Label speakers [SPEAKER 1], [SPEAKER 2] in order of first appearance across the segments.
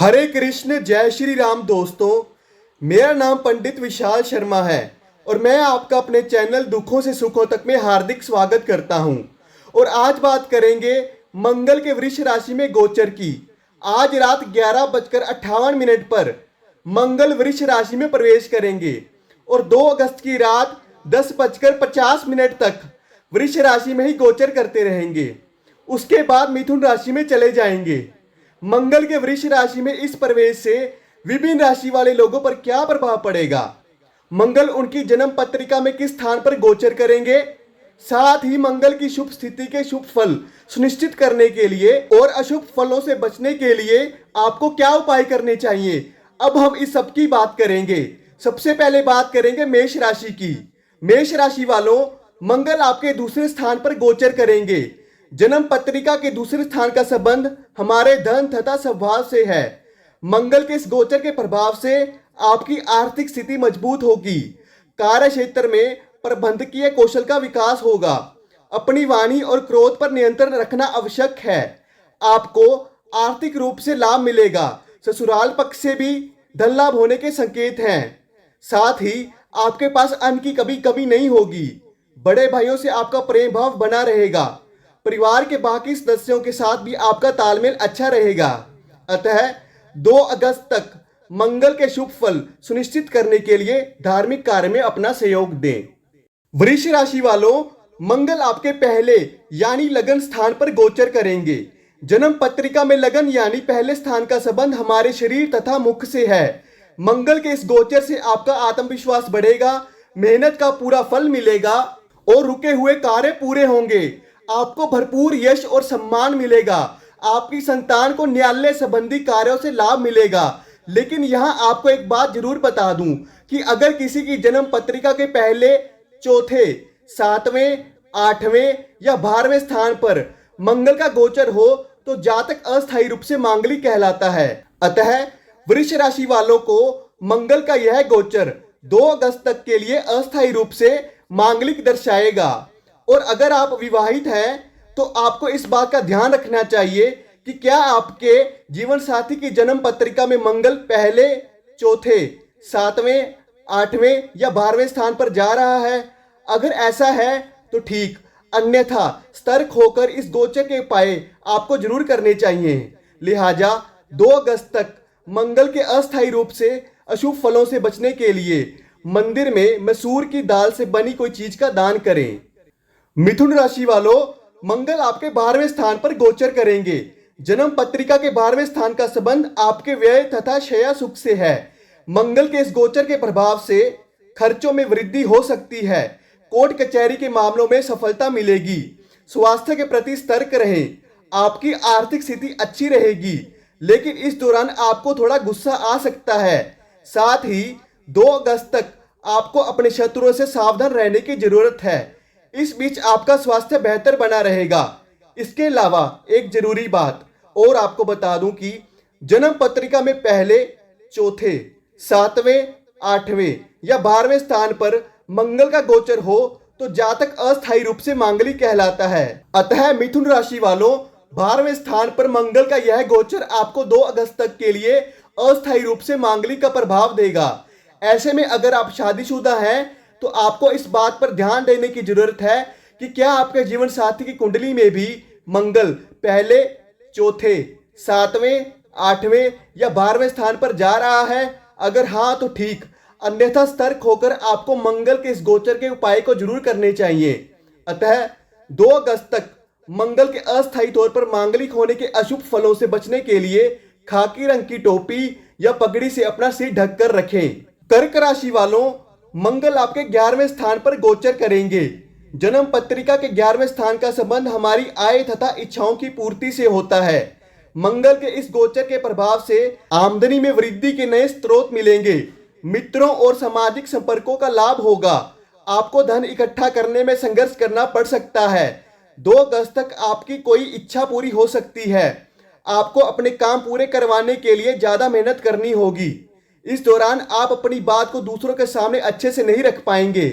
[SPEAKER 1] हरे कृष्ण जय श्री राम दोस्तों। मेरा नाम पंडित विशाल शर्मा है और मैं आपका अपने चैनल दुखों से सुखों तक में हार्दिक स्वागत करता हूं। और आज बात करेंगे मंगल के वृष राशि में गोचर की। आज रात 11:58 पर मंगल वृष राशि में प्रवेश करेंगे और 2 अगस्त की रात 10:50 तक वृष राशि में ही गोचर करते रहेंगे। उसके बाद मिथुन राशि में चले जाएंगे। मंगल के वृष राशि में इस प्रवेश से विभिन्न राशि वाले लोगों पर क्या प्रभाव पड़ेगा, मंगल उनकी जन्म पत्रिका में किस स्थान पर गोचर करेंगे, साथ ही मंगल की शुभ स्थिति के शुभ फल सुनिश्चित करने के लिए और अशुभ फलों से बचने के लिए आपको क्या उपाय करने चाहिए, अब हम इस सब की बात करेंगे। सबसे पहले बात करेंगे मेष राशि की। मेष राशि वालों, मंगल आपके दूसरे स्थान पर गोचर करेंगे। जन्म पत्रिका के दूसरे स्थान का संबंध हमारे धन तथा स्वभाव से है। मंगल के इस गोचर के प्रभाव से आपकी आर्थिक स्थिति मजबूत होगी। कार्य क्षेत्र में प्रबंधकीय कौशल का विकास होगा। अपनी वाणी और क्रोध पर नियंत्रण रखना आवश्यक है। आपको आर्थिक रूप से लाभ मिलेगा। ससुराल पक्ष से भी धन लाभ होने के संकेत हैं। साथ ही आपके पास अन्न की कभी कमी नहीं होगी। बड़े भाइयों से आपका प्रेम भाव बना रहेगा। परिवार के बाकी सदस्यों के साथ भी आपका तालमेल अच्छा रहेगा। अतः 2 अगस्त तक मंगल के शुभ फल सुनिश्चित करने के लिए धार्मिक कार्य में अपना सहयोग दें। वृष राशि वालों, मंगल आपके पहले यानी लगन स्थान पर गोचर करेंगे। जन्म पत्रिका में लगन यानी पहले स्थान का संबंध हमारे शरीर तथा मुख से है। मंगल के इस गोचर से आपका आत्मविश्वास बढ़ेगा, मेहनत का पूरा फल मिलेगा और रुके हुए कार्य पूरे होंगे। आपको भरपूर यश और सम्मान मिलेगा। आपकी संतान को न्यायालय संबंधी कार्यों से लाभ मिलेगा। लेकिन यहाँ आपको एक बात जरूर बता दूं कि अगर किसी की जन्म पत्रिका के पहले, चौथे, 7वें, 8वें या 12वें स्थान पर मंगल का गोचर हो तो जातक अस्थायी रूप से मांगलिक कहलाता है। अतः वृष राशि वालों को मंगल का यह गोचर 2 अगस्त तक के लिए अस्थायी रूप से मांगलिक दर्शाएगा। और अगर आप विवाहित हैं तो आपको इस बात का ध्यान रखना चाहिए कि क्या आपके जीवन साथी की जन्म पत्रिका में मंगल पहले, चौथे, 7वें, 8वें या 12वें स्थान पर जा रहा है। अगर ऐसा है तो ठीक, अन्यथा सतर्क होकर इस गोचर के उपाय आपको जरूर करने चाहिए। लिहाजा 2 अगस्त तक मंगल के अस्थायी रूप से अशुभ फलों से बचने के लिए मंदिर में मसूर की दाल से बनी कोई चीज का दान करें। मिथुन राशि वालों, मंगल आपके 12वें स्थान पर गोचर करेंगे। जन्म पत्रिका के 12वें स्थान का संबंध आपके व्यय तथा शया सुख से है। मंगल के इस गोचर के प्रभाव से खर्चों में वृद्धि हो सकती है। कोर्ट कचहरी के मामलों में सफलता मिलेगी। स्वास्थ्य के प्रति सतर्क रहें। आपकी आर्थिक स्थिति अच्छी रहेगी, लेकिन इस दौरान आपको थोड़ा गुस्सा आ सकता है। साथ ही 2 अगस्त तक आपको अपने शत्रुओं से सावधान रहने की जरूरत है। इस बीच आपका स्वास्थ्य बेहतर बना रहेगा। इसके अलावा एक जरूरी बात और आपको बता दूं कि जन्म पत्रिका में पहले, चौथे, 7वें, 8वें या 12वें स्थान पर मंगल का गोचर हो तो जातक अस्थायी रूप से मांगलिक कहलाता है। अतः मिथुन राशि वालों, 12वें स्थान पर मंगल का यह गोचर आपको 2 अगस्त तक के लिए अस्थायी रूप से मांगलिक का प्रभाव देगा। ऐसे में अगर आप शादीशुदा हैं तो आपको इस बात पर ध्यान देने की जरूरत है कि क्या आपके जीवन साथी की कुंडली में भी मंगल पहले, चौथे, 7वें, 8वें या 12वें स्थान पर जा रहा है। अगर हाँ तो ठीक, अन्यथा सतर्क होकर आपको मंगल के इस गोचर के उपाय को जरूर करने चाहिए। अतः 2 अगस्त तक मंगल के अस्थायी तौर पर मांगलिक होने के अशुभ फलों से बचने के लिए खाकी रंग की टोपी या पगड़ी से अपना सिर ढककर रखें। कर्क राशि वालों, मंगल आपके 11वें स्थान पर गोचर करेंगे। जन्म पत्रिका के 11वें स्थान का संबंध हमारी आय तथा इच्छाओं की पूर्ति से होता है। मंगल के इस गोचर के प्रभाव से आमदनी में वृद्धि के नए स्रोत मिलेंगे। मित्रों और सामाजिक संपर्कों का लाभ होगा। आपको धन इकट्ठा करने में संघर्ष करना पड़ सकता है। 2 अगस्त तक आपकी कोई इच्छा पूरी हो सकती है। आपको अपने काम पूरे करवाने के लिए ज्यादा मेहनत करनी होगी। इस दौरान आप अपनी बात को दूसरों के सामने अच्छे से नहीं रख पाएंगे।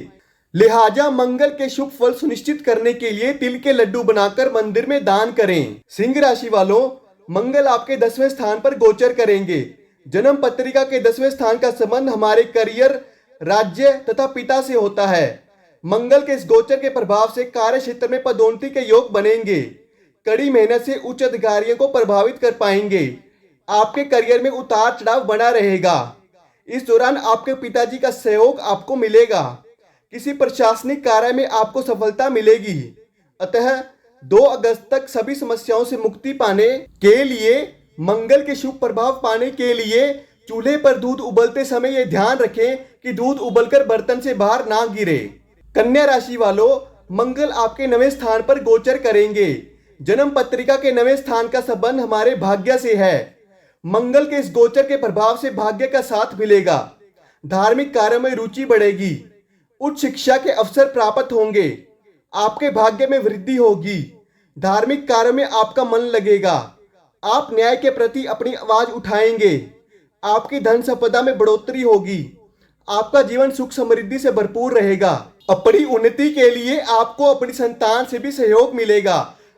[SPEAKER 1] लिहाजा मंगल के शुभ फल सुनिश्चित करने के लिए तिल के लड्डू बनाकर मंदिर में दान करें। सिंह राशि वालों, मंगल आपके 10वें स्थान पर गोचर करेंगे। जन्म पत्रिका के 10वें स्थान का संबंध हमारे करियर, राज्य तथा पिता से होता है। मंगल के इस गोचर के प्रभाव से कार्य क्षेत्र में पदोन्नति के योग बनेंगे। कड़ी मेहनत से उच्च अधिकारियों को प्रभावित कर पाएंगे। आपके करियर में उतार चढ़ाव बना रहेगा। इस दौरान आपके पिताजी का सहयोग आपको मिलेगा। किसी प्रशासनिक कार्य में आपको सफलता मिलेगी। अतः 2 अगस्त तक सभी समस्याओं से मुक्ति पाने के लिए, मंगल के शुभ प्रभाव पाने के लिए चूल्हे पर दूध उबलते समय यह ध्यान रखें कि दूध उबलकर बर्तन से बाहर ना गिरे। कन्या राशि वालों, मंगल आपके 9वें स्थान पर गोचर करेंगे। जन्म पत्रिका के 9वें स्थान का संबंध हमारे भाग्य से है। मंगल के इस गोचर के प्रभाव से भाग्य का साथ मिलेगा। धार्मिक कार्यों में रुचि बढ़ेगी। उच्च शिक्षा के अवसर प्राप्त होंगे। आपके भाग्य में वृद्धि होगी। धार्मिक कार्यों में आपका मन लगेगा। आप न्याय के प्रति अपनी आवाज उठाएंगे। आपकी धन संपदा में बढ़ोतरी होगी। आपका जीवन सुख समृद्धि से भरपूर रहेगा। अपनी उन्नति के लिए आपको अपनी संतान से भी सहयोग मिलेगा।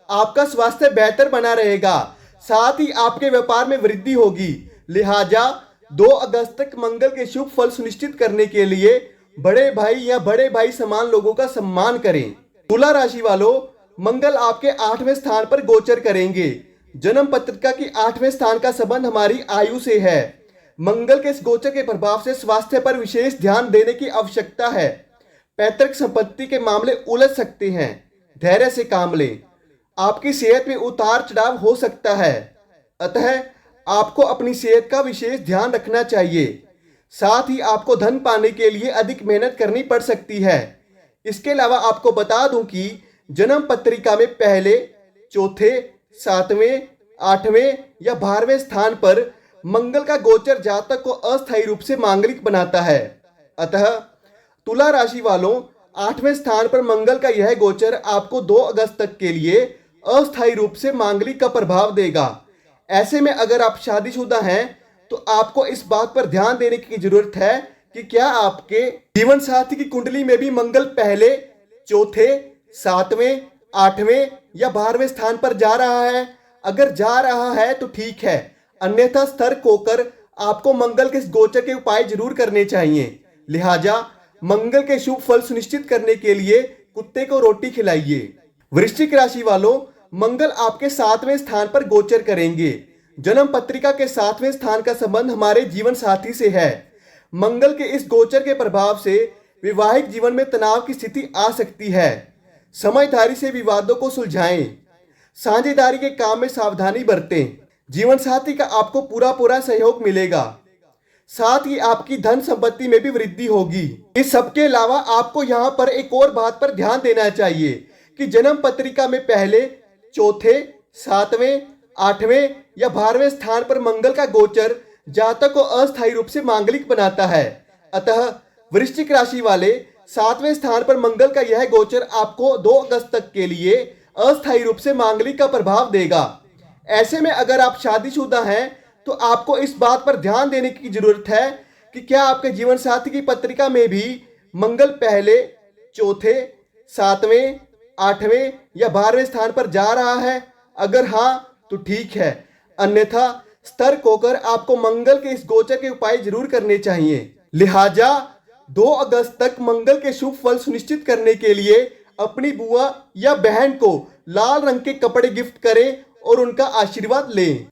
[SPEAKER 1] आपका स्वास्थ्य बेहतर बना रहेगा। साथ ही आपके व्यापार में वृद्धि होगी। लिहाजा 2 अगस्त तक मंगल के शुभ फल सुनिश्चित करने के लिए बड़े भाई या बड़े भाई समान लोगों का सम्मान करें। तुला राशि वालों, मंगल आपके 8वें स्थान पर गोचर करेंगे। जन्म पत्रिका की 8वें स्थान का संबंध हमारी आयु से है। मंगल के इस गोचर के प्रभाव से स्वास्थ्य पर विशेष ध्यान देने की आवश्यकता है। पैतृक संपत्ति के मामले उलझ सकते हैं। धैर्य से काम लें। आपकी सेहत में उतार चढ़ाव हो सकता है, अतः आपको अपनी सेहत का विशेष ध्यान रखना चाहिए। साथ ही आपको धन पाने के लिए अधिक मेहनत करनी पड़ सकती है। इसके अलावा आपको बता दूं कि जन्म पत्रिका में पहले, चौथे, 7वें, 8वें या 12वें स्थान पर मंगल का गोचर जातक को अस्थायी रूप से मांगलिक बनाता है। अतः तुला राशि वालों, 8वें स्थान पर मंगल का यह गोचर आपको 2 अगस्त तक के लिए अस्थायी रूप से मांगलिक का प्रभाव देगा। ऐसे में अगर आप शादीशुदा हैं तो आपको इस बात पर ध्यान देने की जरूरत है कि क्या आपके जीवन साथी की कुंडली में भी मंगल पहले, चौथे, 7वें, 8वें या 12वें स्थान पर जा रहा है। अगर जा रहा है तो ठीक है, अन्यथा सतर्क होकर आपको मंगल के इस गोचर के उपाय जरूर करने चाहिए। लिहाजा मंगल के शुभ फल सुनिश्चित करने के लिए कुत्ते को रोटी खिलाइए। वृश्चिक राशि वालों, मंगल आपके 7वें स्थान पर गोचर करेंगे। जन्म पत्रिका के 7वें स्थान का संबंध हमारे जीवन साथी से है। मंगल के इस गोचर के प्रभाव से वैवाहिक जीवन में तनाव की स्थिति आ सकती है। समझदारी से विवादों को सुलझाएं। साझेदारी के काम में सावधानी बरतें। जीवन साथी का आपको पूरा सहयोग मिलेगा। साथ ही आपकी धन संपत्ति में भी वृद्धि होगी। इस सब के अलावा आपको यहाँ पर एक और बात पर ध्यान देना चाहिए कि जन्म पत्रिका में पहले, चौथे, 7वें, 8वें या 12वें स्थान पर मंगल का गोचर जातक को अस्थायी रूप से मांगलिक बनाता है। अतः वृश्चिक राशि वाले, 7वें स्थान पर मंगल का यह गोचर आपको 2 अगस्त तक के लिए अस्थायी रूप से मांगलिक का प्रभाव देगा। ऐसे में अगर आप शादीशुदा हैं तो आपको इस बात पर ध्यान देने की जरूरत है कि क्या आपके जीवन साथी की पत्रिका में भी मंगल पहले, चौथे, 7वें, 8वें या 12वें स्थान पर जा रहा है। अगर हाँ तो ठीक है, अन्यथा सतर्क होकर आपको मंगल के इस गोचर के उपाय जरूर करने चाहिए। लिहाजा 2 अगस्त तक मंगल के शुभ फल सुनिश्चित करने के लिए अपनी बुआ या बहन को लाल रंग के कपड़े गिफ्ट करें और उनका आशीर्वाद लें।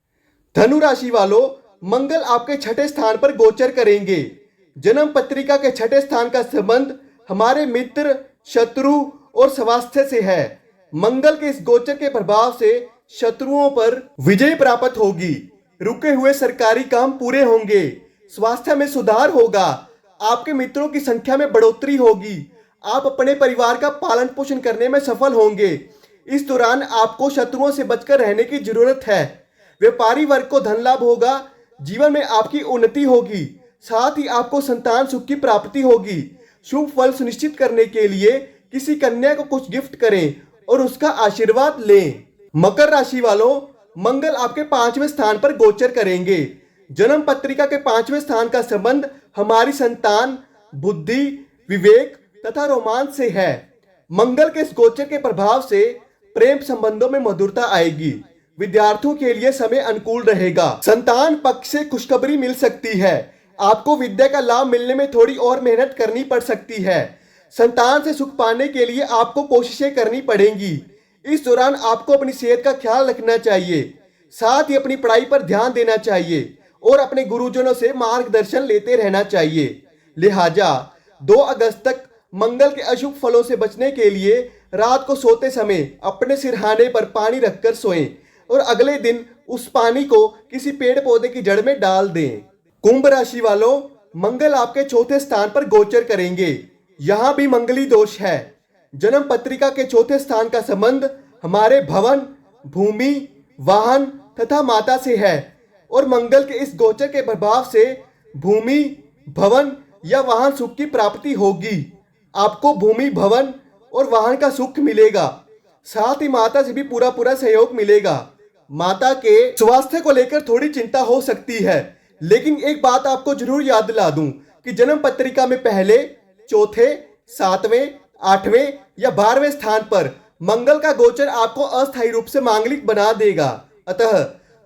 [SPEAKER 1] धनु राशि वालों, मंगल आपके 6ठे स्थान पर गोचर करेंगे। जन्म पत्रिका के 6ठे स्थान का संबंध हमारे मित्र, शत्रु और स्वास्थ्य से है। मंगल के इस गोचर के प्रभाव से शत्रुओं पर विजय प्राप्त होगी। रुके हुए सरकारी काम पूरे होंगे। स्वास्थ्य में सुधार होगा। आपके मित्रों की संख्या में बढ़ोतरी होगी। आप अपने परिवार का पालन पोषण करने में सफल होंगे। इस दौरान आपको शत्रुओं से बचकर रहने की जरूरत है। व्यापारी वर्ग को धन लाभ होगा। जीवन में आपकी उन्नति होगी। साथ ही आपको संतान सुख की प्राप्ति होगी। शुभ फल सुनिश्चित करने के लिए किसी कन्या को कुछ गिफ्ट करें और उसका आशीर्वाद लें। मकर राशि वालों, मंगल आपके 5वें स्थान पर गोचर करेंगे। जन्म पत्रिका के 5वें स्थान का संबंध हमारी संतान, बुद्धि, विवेक तथा रोमांच से है। मंगल के इस गोचर के प्रभाव से प्रेम संबंधों में मधुरता आएगी। विद्यार्थियों के लिए समय अनुकूल रहेगा। संतान पक्ष से खुशखबरी मिल सकती है। आपको विद्या का लाभ मिलने में थोड़ी और मेहनत करनी पड़ सकती है। संतान से सुख पाने के लिए आपको कोशिशें करनी पड़ेंगी। इस दौरान आपको अपनी सेहत का ख्याल रखना चाहिए, साथ ही अपनी पढ़ाई पर ध्यान देना चाहिए और अपने गुरुजनों से मार्गदर्शन लेते रहना चाहिए। लिहाजा 2 अगस्त तक मंगल के अशुभ फलों से बचने के लिए रात को सोते समय अपने सिरहाने पर पानी रखकर सोएं और अगले दिन उस पानी को किसी पेड़ पौधे की जड़ में डाल दें। कुंभ राशि वालों, मंगल आपके चौथे स्थान पर गोचर करेंगे। यहाँ भी मंगली दोष है। जन्म पत्रिका के चौथे स्थान का संबंध हमारे भवन, भूमि, वाहन तथा माता से है और मंगल के इस गोचर के प्रभाव से भूमि, भवन या वाहन सुख की प्राप्ति होगी। आपको भूमि, भवन और वाहन का सुख मिलेगा। साथ ही माता से भी पूरा सहयोग मिलेगा। माता के स्वास्थ्य को लेकर थोड़ी चिंता हो सकती है, लेकिन एक बात आपको जरूर याद दिला दूं कि जन्म पत्रिका में पहले, चौथे, 7वें, 8वें या 12वें स्थान पर मंगल का गोचर आपको अस्थायी रूप से मांगलिक बना देगा। अतः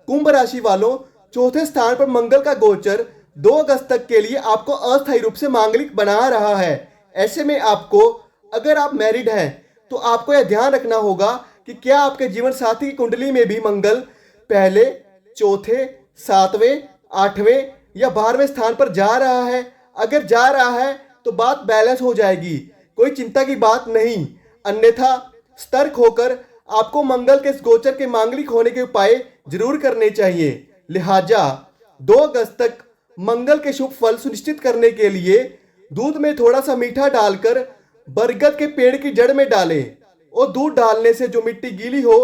[SPEAKER 1] कुंभ राशि वालों, चौथे स्थान पर मंगल का गोचर 2 अगस्त तक के लिए आपको अस्थायी रूप से मांगलिक बना रहा है। ऐसे में आपको, अगर आप मैरिड हैं तो आपको यह ध्यान रखना होगा कि क्या आपके जीवन साथी की कुंडली में भी मंगल पहले, चौथे, 7वें, 8वें या 12वें स्थान पर जा रहा है। अगर जा रहा है तो बात बैलेंस हो जाएगी, कोई चिंता की बात नहीं। अन्यथा सतर्क होकर आपको मंगल के इस गोचर के मांगलिक होने के उपाय जरूर करने चाहिए। लिहाजा 2 अगस्त तक मंगल के शुभ फल सुनिश्चित करने के लिए दूध में थोड़ा सा मीठा डालकर बरगद के पेड़ की जड़ में डालें और दूध डालने से जो मिट्टी गीली हो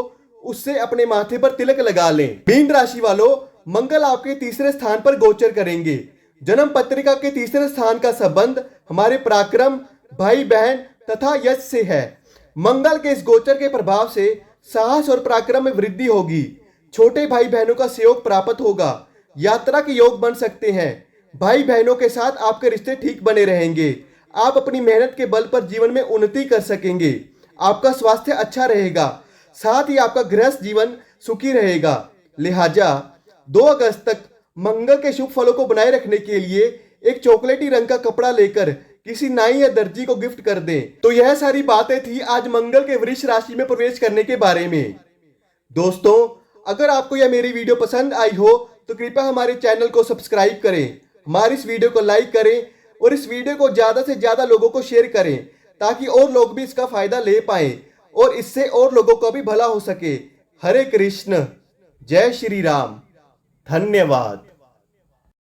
[SPEAKER 1] उससे अपने माथे पर तिलक लगा लें। मीन राशि वालों, मंगल आपके तीसरे स्थान पर गोचर करेंगे। जन्म पत्रिका के तीसरे स्थान का संबंध हमारे पराक्रम, भाई बहन तथा यश से है। मंगल के इस गोचर के प्रभाव से साहस और पराक्रम में वृद्धि होगी। छोटे भाई बहनों का सहयोग प्राप्त होगा। यात्रा के योग बन सकते हैं। भाई बहनों के साथ आपके रिश्ते ठीक बने रहेंगे। आप अपनी मेहनत के बल पर जीवन में उन्नति कर सकेंगे। आपका स्वास्थ्य अच्छा रहेगा, साथ ही आपका गृहस्थ जीवन सुखी रहेगा। लिहाजा 2 अगस्त तक मंगल के शुभ फलों को बनाए रखने के लिए एक चॉकलेटी रंग का कपड़ा लेकर किसी नाई या दर्जी को गिफ्ट कर दें। तो यह सारी बातें थी आज मंगल के वृष राशि में प्रवेश करने के बारे में। दोस्तों, अगर आपको यह मेरी वीडियो पसंद आई हो तो कृपया हमारे चैनल को सब्सक्राइब करें, हमारी इस वीडियो को लाइक करें और इस वीडियो को ज़्यादा से ज़्यादा लोगों को शेयर करें ताकि और लोग भी इसका फायदा ले पाएं और इससे और लोगों को भी भला हो सके। हरे कृष्ण, जय श्री राम, धन्यवाद।